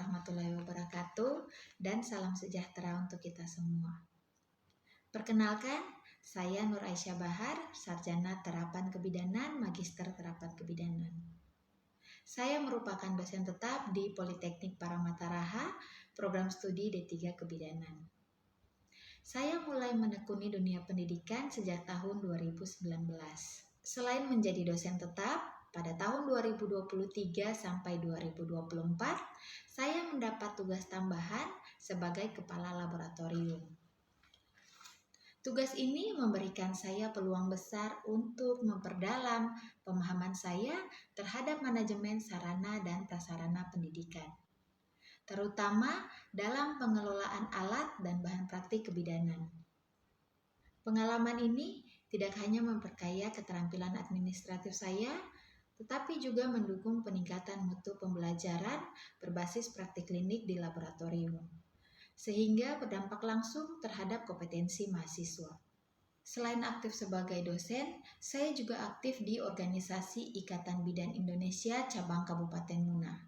warahmatullahi wabarakatuh dan salam sejahtera untuk kita semua. Perkenalkan, saya Nur Aisyah Bahar, Sarjana Terapan Kebidanan, Magister Terapan Kebidanan. Saya merupakan dosen tetap di Politeknik Paramataraha, program studi D3 Kebidanan. Saya mulai menekuni dunia pendidikan sejak tahun 2019. Selain menjadi dosen tetap, pada tahun 2023 sampai 2024, saya mendapat tugas tambahan sebagai kepala laboratorium. Tugas ini memberikan saya peluang besar untuk memperdalam pemahaman saya terhadap manajemen sarana dan prasarana pendidikan, terutama dalam pengelolaan alat dan bahan praktik kebidanan. Pengalaman ini tidak hanya memperkaya keterampilan administratif saya, tetapi juga mendukung peningkatan mutu pembelajaran berbasis praktik klinik di laboratorium, sehingga berdampak langsung terhadap kompetensi mahasiswa. Selain aktif sebagai dosen, saya juga aktif di organisasi Ikatan Bidan Indonesia Cabang Kabupaten Muna,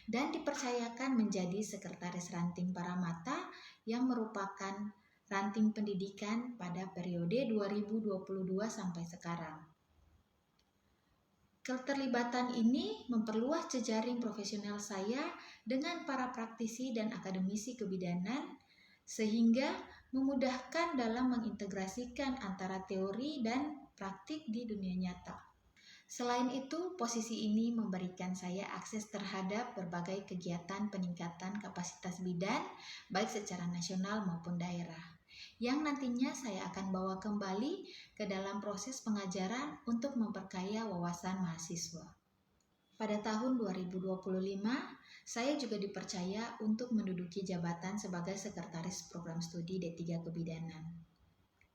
dan dipercayakan menjadi Sekretaris Ranting Paramata yang merupakan ranting pendidikan pada periode 2022 sampai sekarang. Keterlibatan ini memperluas jejaring profesional saya dengan para praktisi dan akademisi kebidanan, sehingga memudahkan dalam mengintegrasikan antara teori dan praktik di dunia nyata. Selain itu, posisi ini memberikan saya akses terhadap berbagai kegiatan peningkatan kapasitas bidan, baik secara nasional maupun daerah, yang nantinya saya akan bawa kembali ke dalam proses pengajaran untuk memperkaya wawasan mahasiswa. Pada tahun 2025, saya juga dipercaya untuk menduduki jabatan sebagai Sekretaris Program Studi D3 Kebidanan.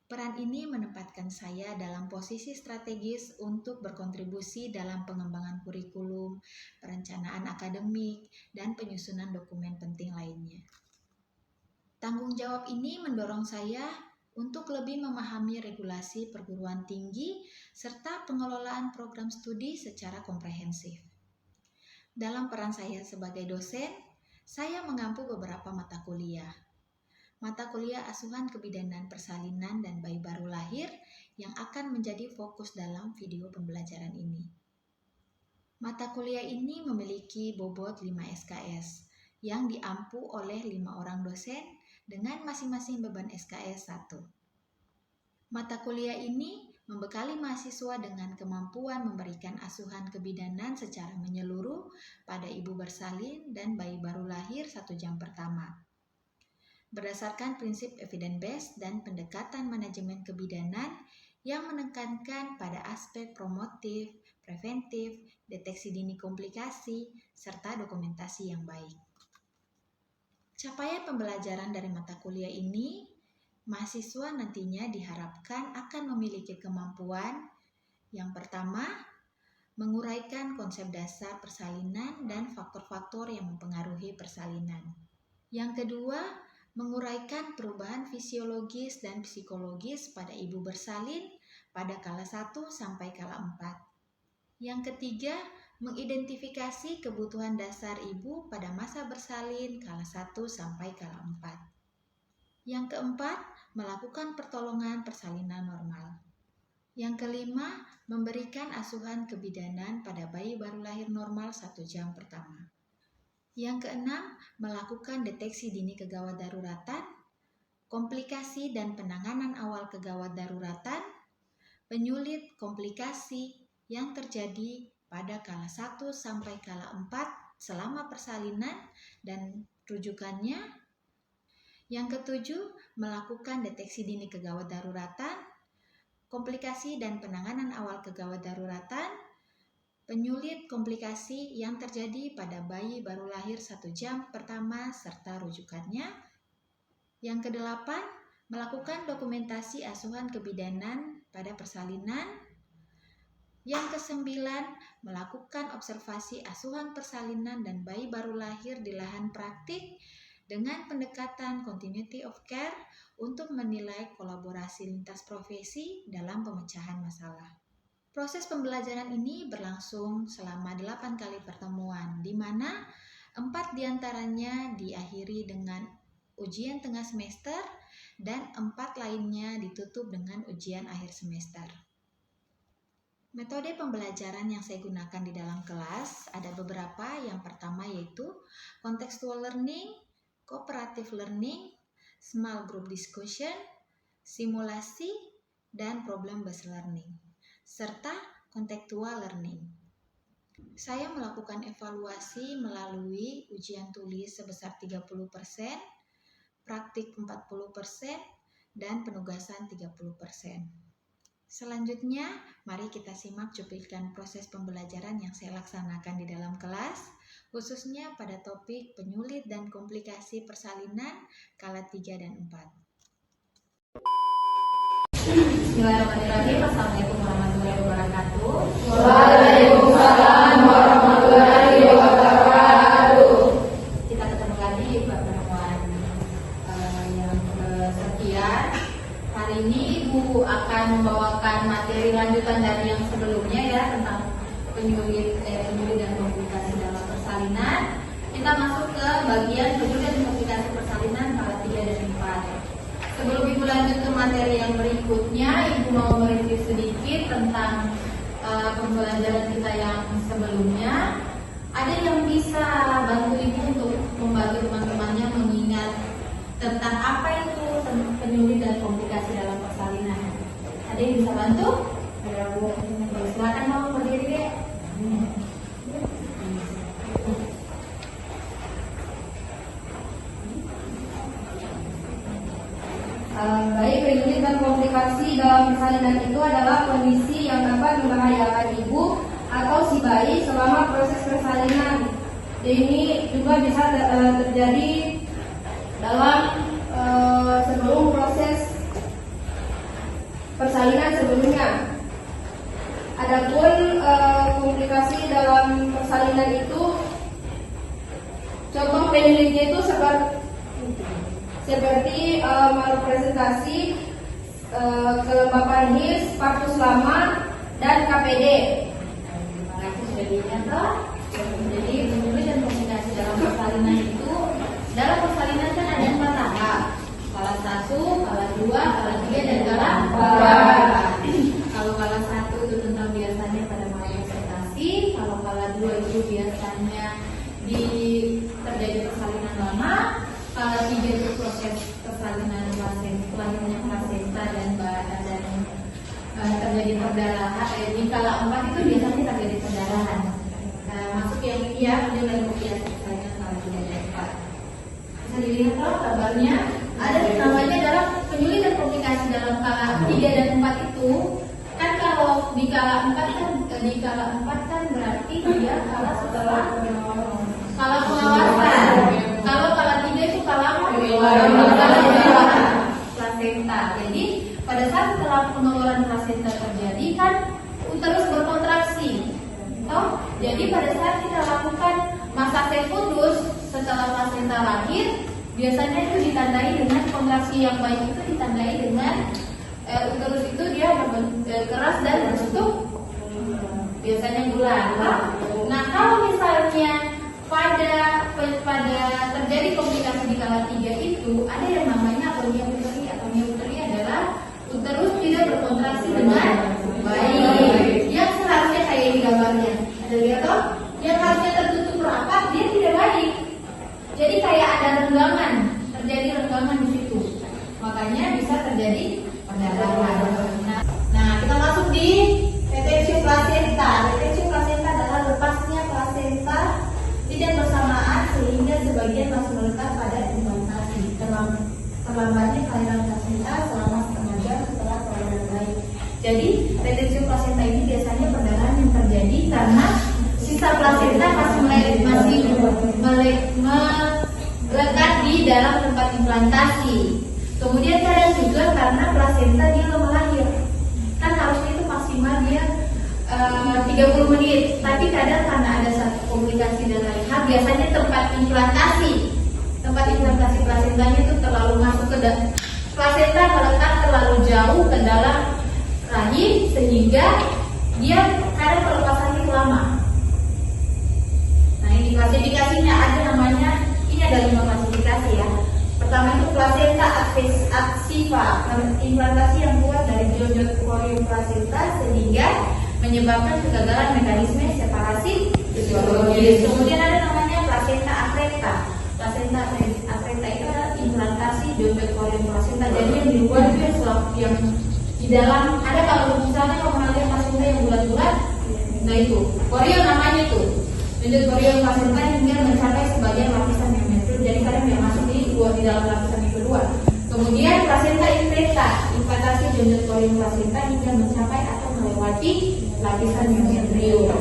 Peran ini menempatkan saya dalam posisi strategis untuk berkontribusi dalam pengembangan kurikulum, perencanaan akademik, dan penyusunan dokumen penting lainnya. Tanggung jawab ini mendorong saya untuk lebih memahami regulasi perguruan tinggi serta pengelolaan program studi secara komprehensif. Dalam peran saya sebagai dosen, saya mengampu beberapa mata kuliah. Mata kuliah asuhan kebidanan persalinan dan bayi baru lahir yang akan menjadi fokus dalam video pembelajaran ini. Mata kuliah ini memiliki bobot 5 SKS yang diampu oleh 5 orang dosen dengan masing-masing beban SKS 1. Mata kuliah ini membekali mahasiswa dengan kemampuan memberikan asuhan kebidanan secara menyeluruh pada ibu bersalin dan bayi baru lahir 1 jam pertama. Berdasarkan prinsip evidence-based dan pendekatan manajemen kebidanan yang menekankan pada aspek promotif, preventif, deteksi dini komplikasi, serta dokumentasi yang baik. Capaian pembelajaran dari mata kuliah ini, mahasiswa nantinya diharapkan akan memiliki kemampuan yang pertama, menguraikan konsep dasar persalinan dan faktor-faktor yang mempengaruhi persalinan. Yang kedua, menguraikan perubahan fisiologis dan psikologis pada ibu bersalin pada kala 1 sampai kala 4. Yang ketiga, mengidentifikasi kebutuhan dasar ibu pada masa bersalin kala 1 sampai kala 4. Yang keempat, melakukan pertolongan persalinan normal. Yang kelima, memberikan asuhan kebidanan pada bayi baru lahir normal 1 jam pertama. Yang keenam, melakukan deteksi dini kegawat daruratan, komplikasi dan penanganan awal kegawat daruratan, penyulit komplikasi yang terjadi pada kala 1 sampai kala 4 selama persalinan dan rujukannya. Yang ketujuh, melakukan deteksi dini kegawat daruratan, komplikasi dan penanganan awal kegawat daruratan, penyulit komplikasi yang terjadi pada bayi baru lahir 1 jam pertama serta rujukannya. Yang kedelapan, melakukan dokumentasi asuhan kebidanan pada persalinan. Yang kesembilan, melakukan observasi asuhan persalinan dan bayi baru lahir di lahan praktik dengan pendekatan continuity of care untuk menilai kolaborasi lintas profesi dalam pemecahan masalah. Proses pembelajaran ini berlangsung selama 8 kali pertemuan, di mana 4 diantaranya diakhiri dengan ujian tengah semester dan 4 lainnya ditutup dengan ujian akhir semester. Metode pembelajaran yang saya gunakan di dalam kelas ada beberapa. Yang pertama yaitu contextual learning, cooperative learning, small group discussion, simulasi, dan problem based learning, serta contextual learning. Saya melakukan evaluasi melalui ujian tulis sebesar 30%, praktik 40%, dan penugasan 30%. Selanjutnya, mari kita simak cuplikan proses pembelajaran yang saya laksanakan di dalam kelas, khususnya pada topik penyulit dan komplikasi persalinan kala 3 dan 4. Bismillahirrahmanirrahim. Assalamualaikum warahmatullahi wabarakatuh. Waalaikumsalam warahmatullahi wabarakatuh. Kita ketemu lagi di pertemuan yang kesekian. Hari ini Ibu akan membawakan materi lanjutan dari yang sebelumnya ya, tentang penyulit dan komplikasi dalam persalinan. Kita masuk ke bagian penyulit dan komplikasi persalinan kala 3 dan 4. Sebelum Ibu lanjut ke materi yang berikutnya, Ibu mau mereview sedikit tentang pembelajaran kita yang sebelumnya. Ada yang bisa bantu Ibu untuk membantu teman-temannya mengingat tentang apa itu penyulit dan komplikasi dalam persalinan? Ada yang bisa bantu? Ada Bu? Silakan mau berdiri deh. Baik, penyulit dan komplikasi dalam persalinan itu adalah kondisi yang dapat membahayakan ibu atau si bayi selama proses persalinan. Ini juga bisa terjadi dalam sebelum proses persalinan sebelumnya. Adapun komplikasi dalam persalinan itu, contoh penyulitnya itu seperti malpresentasi, kelembapan HIS, partus lama, dan KPD. Nah, itu sudah dinyatakan. Jadi penyulit dan komplikasi dalam persalinan itu, dalam persalinan kan ada 4 tahap: kala 1, kala 2, kala 3, dan kala 4. Kalau kala 1 itu tentang biasanya pada malpresentasi, kalau kala 2 itu biasanya terjadi persalinan lama, kala 3 itu proses persalinan lahirnya plasenta dan terjadi perdarahan. Di kala 4 itu biasanya terjadi perdarahan. Masuk yang ini ya, kemudian dari komplikasi persalinan kala 3 dan 4. Bisa dilihat loh gambarnya. Ada namanya dalam penyulit dan komplikasi dalam kala 3 dan 4 itu. Kan kalau di kala 4 kan berarti dia kala setelah kala pengawasan. Kalau kala 3 itu kala plasenta. Jadi pada saat setelah pengeluaran plasenta terjadi kan uterus berkontraksi. Jadi pada saat kita lakukan masa fecundus setelah plasenta lahir, biasanya itu ditandai dengan kontraksi yang baik, itu ditandai dengan uterus itu dia keras dan berbentuk biasanya bulan. Nah, kalau misalnya pada terjadi komplikasi di kala 3 itu ada yang namanya atonia uteri. Atonia uteri adalah uterus tidak berkontraksi dengan baik. Yang seharusnya kayak di gambarnya. Ada lihat toh? Yang harusnya tertutup rapat dia tidak baik. Jadi kayak ada renggangan, terjadi renggangan di situ. Makanya bisa terjadi perdarahan. Nah, kita masuk di retention placenta. Retention placenta adalah lepasnya plasenta tidak bersamaan sehingga sebagian masih melekat pada implantasi. Terlambatnya kelahiran plasenta selama setengah jam setelah kelahiran bayi. Jadi retention placenta ini biasanya perdarahan yang terjadi karena sisa plasenta masih melekat di dalam tempat implantasi. Kemudian kadang juga karena plasenta dia lama lahir. Kan harusnya itu maksimal dia 30 menit, tapi kadang karena ada satu komplikasi dan lain hal, biasanya tempat implantasi plasentanya itu terlalu masuk ke dalam plasenta, melekat terlalu jauh ke dalam rahim sehingga dia kadang pelepasannya lama. Nah, ini Klasifikasinya ada namanya, ini ada 5 klasifikasi ya. Pertama itu placenta activa, implantasi yang keluar dari jonjot korium placenta sehingga menyebabkan kegagalan mekanisme separasi fisiologis. Kemudian ada namanya placenta akreta. Placenta akreta itu adalah implantasi jonjot korium placenta. Jadi yang di luar itu yang di dalam ada, kalau misalnya kamu pernah lihat placenta yang bulat-bulat, nah itu korium namanya itu. Jonjot korium placenta hingga mencapai sebagian lapisan miometrium. Jadi kadang yang masuk di dalam lapisan yang kedua. Kemudian placenta infeta, implantasi jonjot korium placenta hingga mencapai atau melewati lapisan miometrium.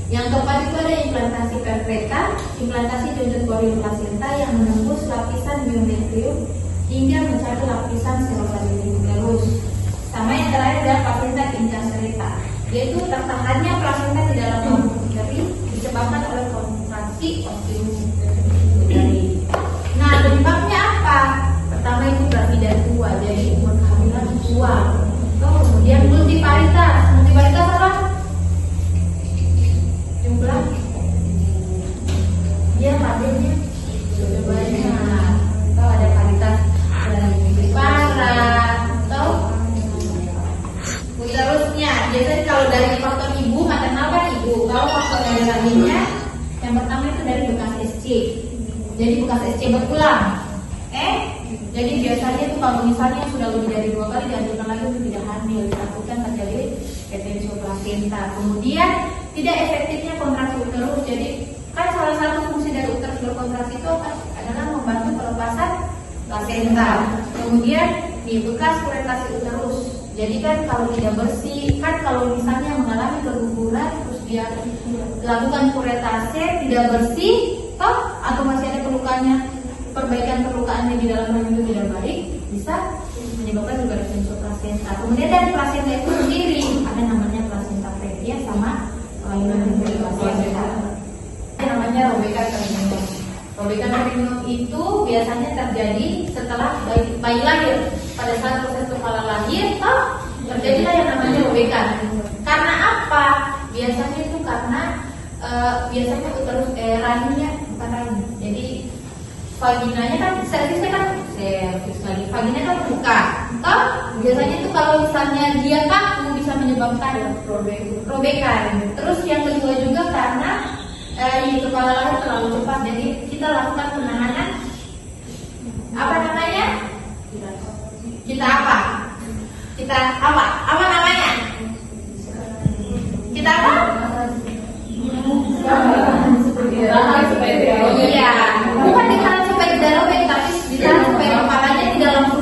Yang keempat itu ada implantasi perfeta, implantasi jonjot korium placenta yang menembus lapisan miometrium hingga mencapai lapisan selosalis terus. Sama yang terakhir adalah placenta incarcerata, yaitu tertahannya placenta di dalam lambung dari disebabkan oleh kontraksi osteometrium. Nah, penyebabnya apa? Pertama itu berat tua, jadi umur kehamilan tua. Kemudian multiparitas apa? Jumlah dia padennya sudah banyak. Atau ada paritas multiparah, atau seterusnya. Biasanya kalau dari faktor ibu, maternal kan ibu. Kalau faktor dari lainnya, yang pertama itu dari bekas SC. Jadi bekas SC berulang. Jadi biasanya itu kalau misalnya sudah lebih dari 2 kali dianjurkan lagi untuk tidak hamil, ditakutkan terjadi retention placenta. Kemudian tidak efektifnya kontraksi uterus. Jadi kan salah satu fungsi dari uterus berkontraksi itu adalah membantu pelepasan placenta. Kemudian di bekas kuretasi uterus. Jadi kan kalau tidak bersih, kan kalau misalnya mengalami keguguran terus dia lakukan kuretase tidak bersih, atau masih ada perlukaannya, perbaikan perlukaannya di dalam rahim itu tidak baik, bisa menyebabkan juga retention placenta. Kemudian dari placenta itu sendiri ada namanya placenta previa sama kelainan dari placenta. Ada namanya robekan perineum. Robekan perineum itu biasanya terjadi setelah bayi lahir. Pada saat proses kepala lahir, terjadilah yang namanya robekan. Karena apa? Biasanya itu karena biasanya uterus rahimnya bukan rahim. Jadi vaginanya kan, servisnya kan servis lagi, vaginanya kan terbuka. Biasanya itu kalau misalnya dia kaku bisa menyebabkan robekan. Terus yang kedua juga karena kepala lahir terlalu cepat. Jadi kita lakukan penahanan, apa namanya? Kita apa? Apa namanya? Kita apa? Iya, bukan ditahan supaya tidak robek, tapi ditahan supaya kepalanya tidak langsung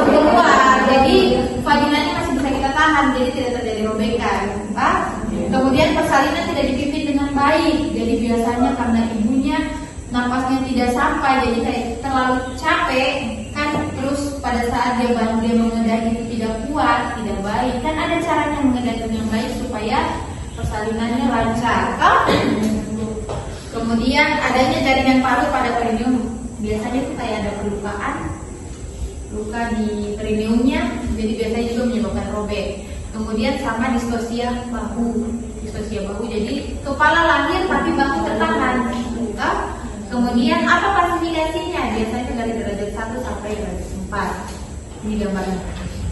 keluar. Jadi vaginanya masih bisa kita tahan, jadi tidak terjadi robekan. Kemudian persalinan tidak dipimpin dengan baik. Jadi biasanya karena ibunya napasnya tidak sampai, jadi kayak terlalu capek kan, terus pada saat dia mengedah itu tidak kuat, tidak baik. Kan ada caranya mengedah dengan baik supaya persalinannya lancar. Kemudian adanya jaringan paru pada perineum. Biasanya itu kayak ada luka di perineumnya, jadi biasanya juga menyebabkan robek. Kemudian sama distosia bahu. Jadi kepala lahir tapi bahu tertahan. Kemudian apa klasifikasinya? Biasanya dari derajat 1 sampai derajat 4. Ini gambarnya.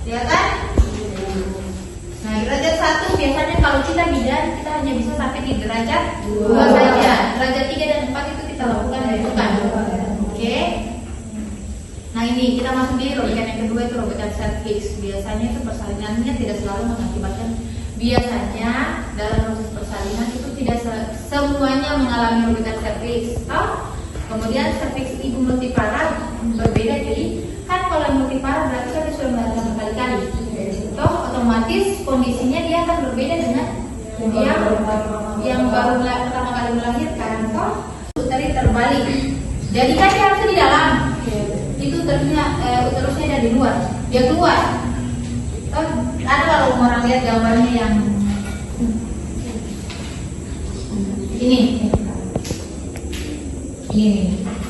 Ya kan? Nah, derajat 1 biasanya kalau kita bidan, kita hanya bisa sampai di derajat 2 saja. Derajat 3 dan 4 itu kita lakukan rujukan. Oke. Nah, ini kita masuk di robekan yang kedua, itu robekan serviks. Biasanya itu persalinannya tidak selalu mengakibatkan, biasanya dalam proses persalinan itu tidak semuanya mengalami robekan serviks. Kemudian serviks ibu multipara berbeda. Jadi kan kalau multipara berarti kan sudah melahirkan berkali-kali. Otomatis kondisinya dia akan berbeda dengan yang baru pertama kali melahirkan. Uteri terbalik. Jadi kan dia harusnya di dalam. Itu uterusnya ada di luar. Dia keluar. Ada kalau orang lihat gambarnya yang ini.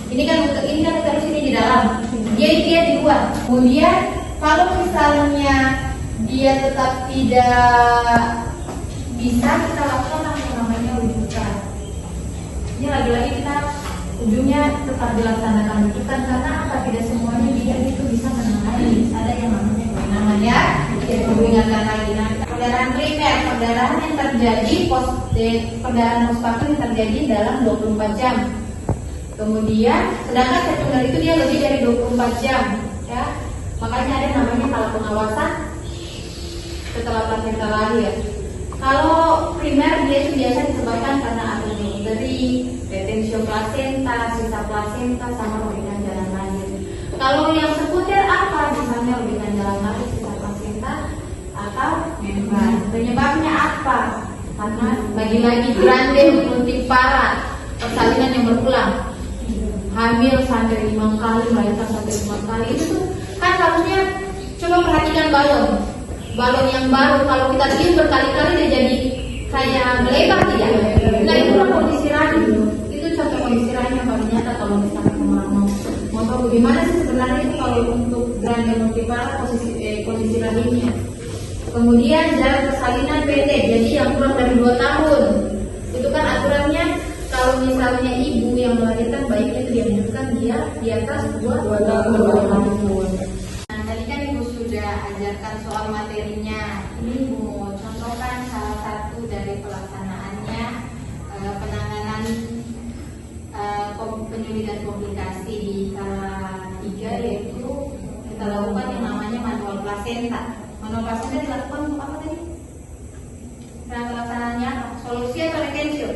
Ini kan uterus ini di dalam. Dia di luar. Kemudian kalau misalnya dia tetap tidak bisa, kita lakukan namanya rujukan. Ini lagi-lagi kita ujungnya tetap dilaksanakan rujukan karena apa? Tidak semuanya bidan itu bisa menangani. Ada yang namanya kita ingatkan lagi. Nah, perdarahan primer, perdarahan yang terjadi perdarahan postpartum yang terjadi dalam 24 jam. Kemudian sedangkan sekunder itu dia lebih dari 24 jam, ya. Makanya ada namanya kalau pengawasan setelah plasenta lahir. Kalau primer dia itu biasa disebabkan karena adenoideri, retensio plasenta, sisa plasenta, sama robekan jalan lahir. Kalau yang sekunder apa? Misalnya robekan jalan lahir, sisa plasenta, atau membran. Penyebabnya apa? Karena lagi-lagi grande multipara, persalinan yang berulang, hamil sampai 5 kali, melahirkan sampai 5 kali. Itu tuh kan harusnya coba perhatikan balon yang baru, kalau kita bikin berkali-kali dia jadi kayak melebar tidak? Nah itulah kondisi rahim. Itu contoh kondisi rahim yang paling nyata kalau misalnya mau tahu bagaimana sih sebenarnya itu kalau untuk grande multipara kondisi rahimnya. Kemudian jarak persalinan pendek, jadi yang kurang dari 2 tahun. Itu kan aturannya kalau misalnya ibu yang melahirkan bayinya itu dianjurkan dia di atas 2 tahun. Ajarkan soal materinya. Ini Ibu mau contohkan salah satu dari pelaksanaannya penanganan penyulit dan komplikasi di kala 3, yaitu kita lakukan yang namanya manual plasenta. Manual plasenta dilakukan untuk apa tadi? Cara pelaksanaannya solusi atau retensio?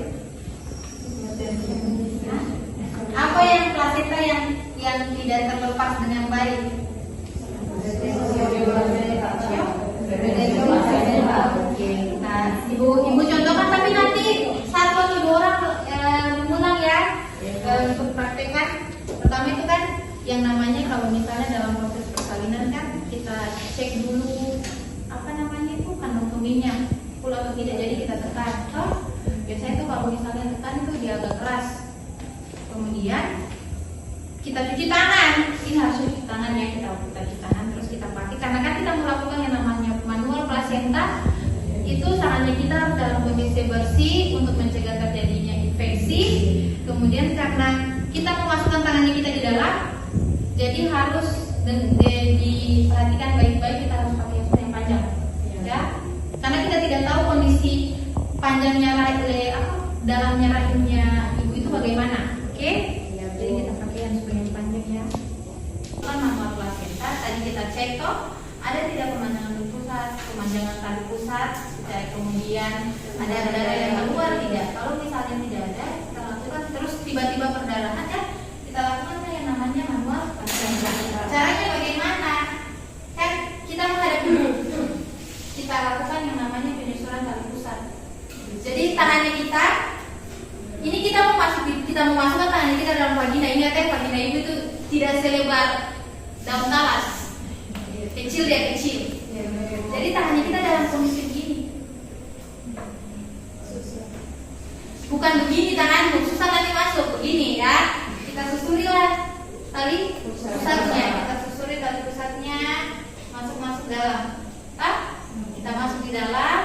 Apa yang plasenta yang tidak terlepas dengan baik? Nah, ibu contohkan, tapi nanti 1 atau 2 orang mengulang ya untuk praktekkan. Pertama itu kan yang namanya kalau misalnya dalam proses persalinan kan kita cek dulu apa namanya itu kandung kemihnya full atau tidak, jadi kita tekan. Biasanya itu kalau misalnya tekan itu dia agak keras. Kemudian kita cuci tangan, ini harus cuci tangan ya, kita cuci tangan terus kita pakai karena kan kita melakukan yang namanya manual plasenta. Itu sarannya kita dalam kondisi bersih untuk mencegah terjadinya infeksi. Kemudian karena kita memasukkan tangannya kita di dalam, jadi harus diperhatikan baik-baik, kita harus pakai yang panjang ya, karena kita tidak tahu kondisi panjangnya dalamnya rahimnya ibu itu bagaimana. Oke? Jadi kita pakai yang panjang ya. Kan manual plasenta tadi kita cek toh ada tidak pemanjangan pusat, pemanjangan tali pusat, kemudian ada darah yang keluar tidak. Kalau misalnya tidak ada, kita lakukan terus tiba-tiba perdarahan ya, kita lakukan yang namanya manual plasenta. Caranya bagaimana? Kan kita menghadap dulu, kita lakukan yang namanya penyusuran tali pusat. Jadi tangannya kita ini kita mau masukkan tangan kita dalam vagina. Ini katanya vagina ibu itu tidak selebar daun talas, kecil dia kecil. Jadi tangannya kita dalam kondisi begini, bukan begini tanganmu, susah nanti masuk begini ya. Kita susurilah tali pusatnya, kita susuri tali pusatnya masuk dalam. Kita masuk di dalam,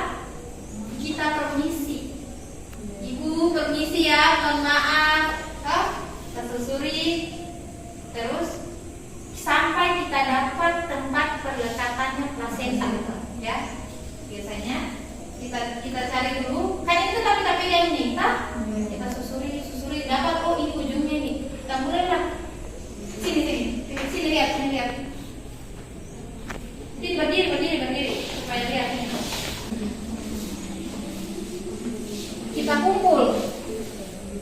kita permisi. Ibu permisi ya, mohon maaf. Kita susuri terus sampai kita dapat tempat perlekatannya plasenta ya. Biasanya kita cari dulu. Kan itu tapi pegang ini, kita susuri dapat. Oh ini ujungnya nih. Kita mulailah. Sini lihat. Sini berdiri supaya lihat. Kita kumpul.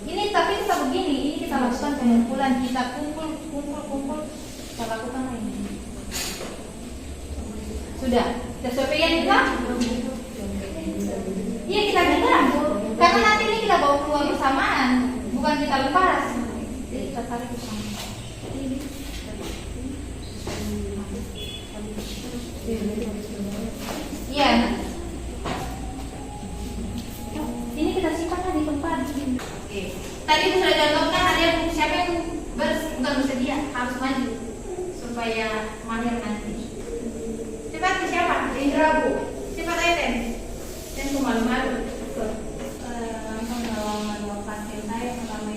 Ini tapi kita begini, ini kita lakukan pengumpulan, kita kumpul, kita lakukan ini. Sudah, sesuai yang kita? Iya kita gerak, karena nanti ini kita bawa keluar bersamaan, bukan kita lepas. Jadi kita tarik ke sana. Iya. Ini kita simpan di tempat. Oke. Tadi itu sudah contohkan, ada yang siapa yang bukan bersedia harus maju supaya mahir nanti. Cepat ke siapa? Indra Bu. Cepat aja Ten. Malu-malu. Langsung dalam manual plasenta yang pertama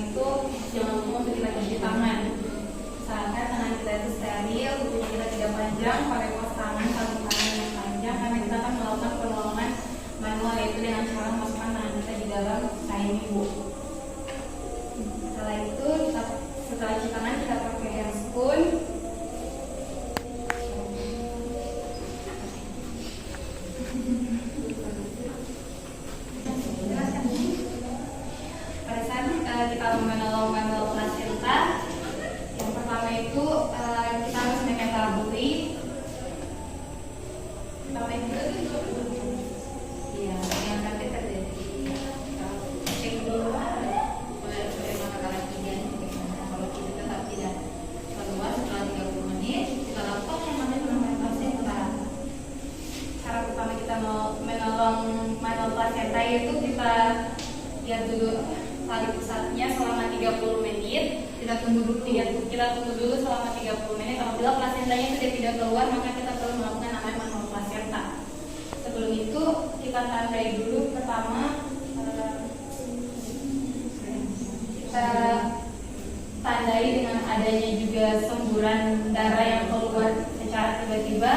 Tambahin juga tuh. Iya, yang tapi terjadi. Cek dulu bagaimana cara kerjanya, bagaimana kalau kita tetap tidak keluar setelah 30 menit, kita lakukan yang namanya penambahan plasenta. Cara pertama kita mau menolong plasenta itu kita lihat dulu tali pusatnya selama 30 menit. Kita tunggu dulu selama 30 menit. Apabila plasentanya sudah tidak keluar, maka kita perlu melakukan namanya manual plasenta. Sebelum itu kita tandai dulu pertama, kita tandai dengan adanya juga semburan darah yang keluar secara tiba-tiba.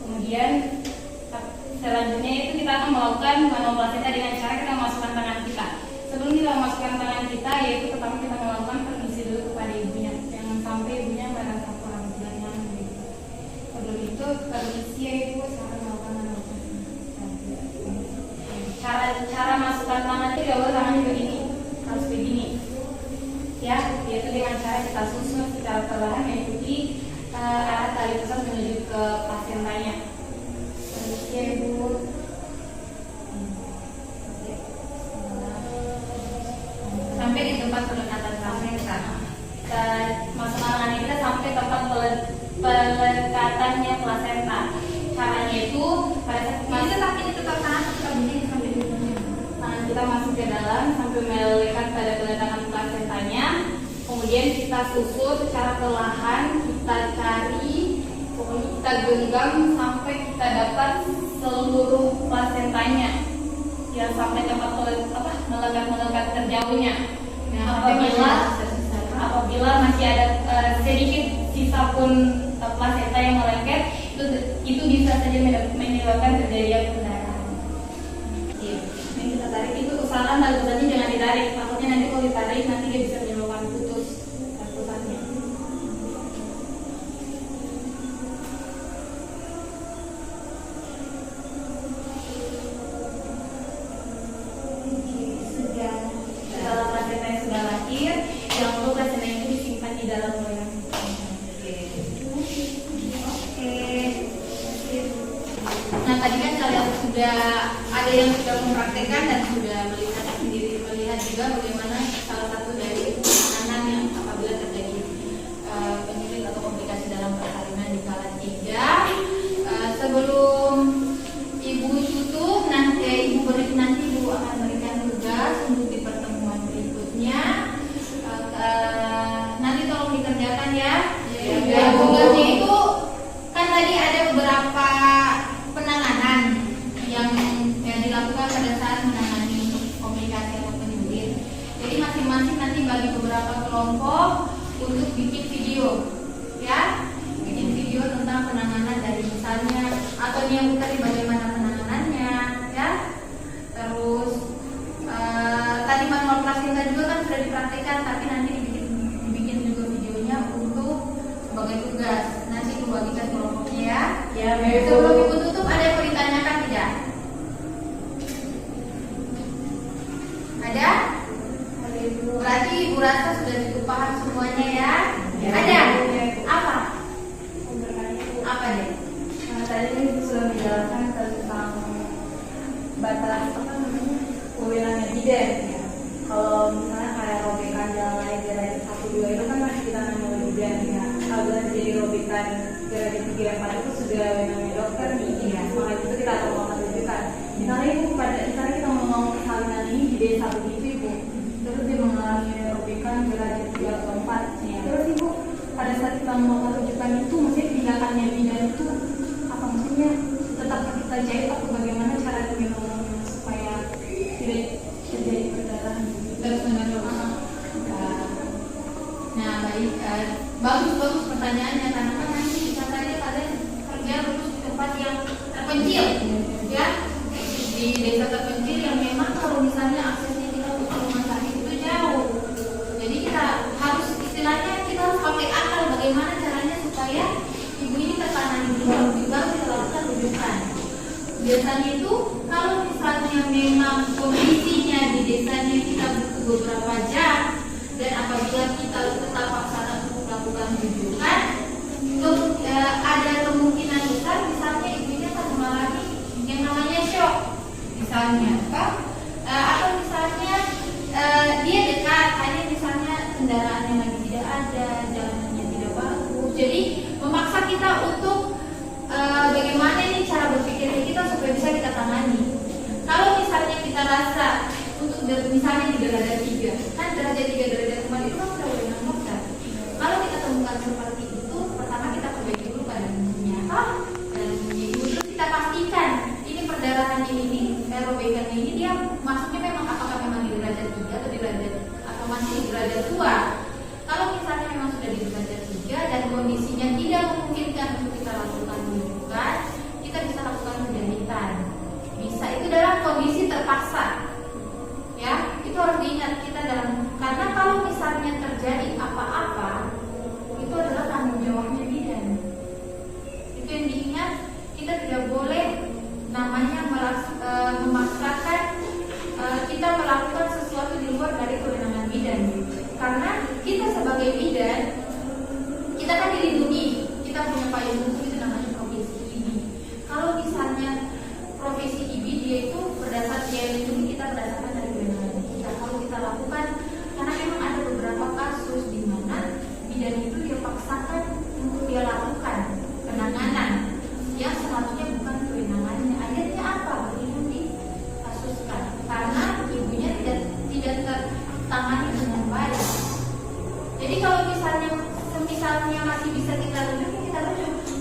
Kemudian selanjutnya itu kita akan melakukan manual plasenta dengan cara kita memasukkan tangan kita. Sebelum kita memasukkan tangan kita, yaitu pertama kita melakukan permisi dulu kepada ibunya. Jangan sampai ibunya merasa kurang nyaman gitu. Sebelum itu permisi ya ibu, saya melakukan manual plasenta. Cara masukkan tangan itu tidak boleh tangannya begini, harus begini. Ya, yaitu dengan cara kita susun secara perlahan mengikuti arah tali pusat menuju ke plasentanya. Permisi ya ibu. Sampai di tempat pelekatan plasenta. Masukkan tangan kita sampai tempat pelekatannya plasenta. Caranya itu pada saat tetap tangan tetap begini sampai di tangan kita masuk ke dalam sampai melekat pada peletakan plasentanya. Kemudian kita susun secara perlahan, kita cari, pokoknya kita genggam sampai kita dapat seluruh plasentanya. Ya sampai tempat melekat terjauhnya. Nah, apabila masih ada sedikit sisa pun plasenta yang melengket, itu bisa saja menyebabkan terjadinya pendarahan. Ini kita tarik, itu usahakan tali pusatnya jangan ditarik. Takutnya nanti kalau ditarik nanti dia bisa menyebabkan putus tali pusatnya. Setelah plasenta yang sudah lahir, jangan lupa plasenta itu disimpan di dalam loyang. Nah tadi kan kalian sudah ada yang sudah mempraktekkan dan sudah melihat juga bagaimana salah satu dari penanganan yang apabila terjadi penyakit atau komplikasi dalam persalinan di kala 3. Sebelum ibu tutup nanti ibu akan berikan tugas untuk di pertemuan berikutnya. Nanti tolong dikerjakan ya. Tugasnya itu kan tadi ada beberapa penanganan yang dilakukan pada saat menangani untuk komplikasi atau penyakit. Jadi masing-masing nanti bagi beberapa kelompok untuk bikin video, ya, bikin video tentang penanganan dari misalnya atau yang tadi bagaimana penanganannya, ya. Terus tadi manual plasenta juga kan sudah dipraktikkan, tapi nanti dibikin juga videonya untuk sebagai tugas. Nanti dibagikan kelompoknya ya. Ya, sebelum ibu tutup ada yang mau ditanyakan tidak? Ada? Berarti ibu rasa sudah cukup paham semuanya ya? Ada? Apa? Apa deh? Tadi ibu sudah menjelaskan tentang batas kewenangan bidan ya. Kalau misalnya kayak robekan jalan lain dari 1-2 itu kan masih kita namanya bidan ya. Kalau jadi robekan dari 3-4 itu sudah namanya dokter nih ya. Makanya itu kita akan mau tunjukkan. Misalnya kita ngomong persalinan ini di desa begitu ibu, terus dia mengalami robekan derajat 3 atau 4 ya. Terus ibu pada saat kita mau tunjukkan itu maksudnya tindakannya bidan itu apa, maksudnya tetap kita jahit atau bagaimana cara menolongnya supaya tidak terjadi perdarahan Terus menerus. Nah baik, bagus pertanyaannya karena kan nanti bisa saja kalian kerja terus di tempat yang terpencil, ya, di desa terpencil yang memang kalau misalnya aksesnya kita untuk rumah sakit itu jauh. Jadi kita harus istilahnya kita harus pakai akal bagaimana caranya supaya ibu ini tertangani dulu juga kita lakukan rujukan. Biasanya itu kalau misalnya memang kondisinya di desanya kita butuh beberapa jam dan apabila kita tetap paksakan untuk melakukan rujukan, ada kemungkinan besar misalnya ibunya akan mengalami tujuannya, atau misalnya dia dekat, hanya misalnya kendaraannya lagi tidak ada, jalanannya tidak bagus, jadi memaksa kita untuk bagaimana ini cara berpikir kita supaya bisa kita tangani. Kalau misalnya kita rasa untuk misalnya di derajat 3, kan derajat 3 derajat 4 itu kan sudah wewenang dokter. Kalau kita temukan seperti itu, pertama kita perbaiki dulu keadaannya, dan terus kita pastikan ini perdarahan ini, robekan ini dia masuknya memang apakah memang di derajat 3 atau di derajat atau masih di derajat 2. Kalau misalnya memang sudah di derajat 3 dan kondisinya tidak memungkinkan untuk kita lakukan rujukan, kita bisa lakukan penjahitan. Bisa itu dalam kondisi terpaksa. Ya, itu harus diingat kita karena kalau misalnya terjadi apa-apa, itu adalah tanggung jawabnya bidan. Itu yang diingat, kita tidak boleh namanya memaksakan kita melakukan sesuatu di luar dari kewenangan bidan. Karena kita sebagai bidan, kita kan dilindungi, kita punya payung hukum itu namanya profesi IBI. Kalau misalnya profesi IBI dia itu berdasarkan dia lindungi kita berdasarkan dari kewenangan kita. Kalau kita lakukan, karena memang ada beberapa kasus di mana bidan itu dia paksakan untuk dia lakukan penanganan yang seharusnya bukan kewenangannya. Akhirnya apa? Berlindung dikasuskan karena ibunya tidak tertangani dengan baik. Jadi kalau misalnya masih bisa kita rujuk.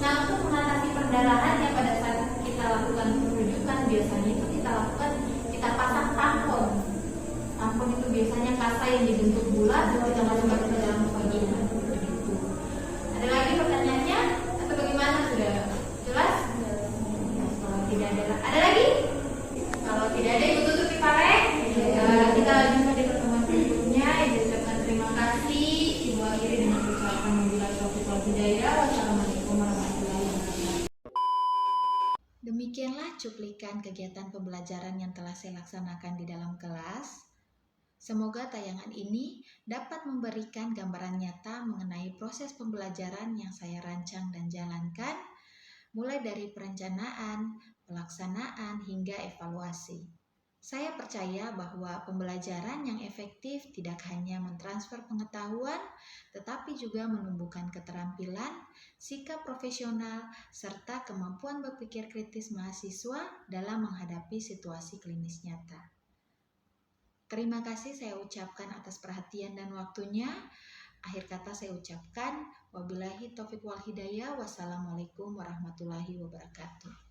Nah, untuk mengatasi perdarahan yang pada saat kita lakukan rujukan biasanya itu kita pasang tampon. Tampon itu biasanya kasa yang dibentuk bulat dan kita masukkan ke dalam vagina. Begitu. Ada lagi pertanyaannya atau bagaimana, sudah jelas? Kalau tidak ada lagi? Kalau tidak ada, ibu tutup Pare. Kita jumpa di pertemuan berikutnya. Ibu ucapkan terima kasih. Ibu akhiri dengan ucapan wabillahi taufiq wal hidayah. Wassalamualaikum warahmatullahi wabarakatuh. Demikianlah cuplikan kegiatan pembelajaran yang telah saya laksanakan di dalam kelas. Semoga tayangan ini dapat memberikan gambaran nyata mengenai proses pembelajaran yang saya rancang dan jalankan, mulai dari perencanaan, pelaksanaan, hingga evaluasi. Saya percaya bahwa pembelajaran yang efektif tidak hanya mentransfer pengetahuan, tetapi juga menumbuhkan keterampilan, sikap profesional, serta kemampuan berpikir kritis mahasiswa dalam menghadapi situasi klinis nyata. Terima kasih saya ucapkan atas perhatian dan waktunya. Akhir kata saya ucapkan wabillahi taufiq wal hidayah. Wassalamualaikum warahmatullahi wabarakatuh.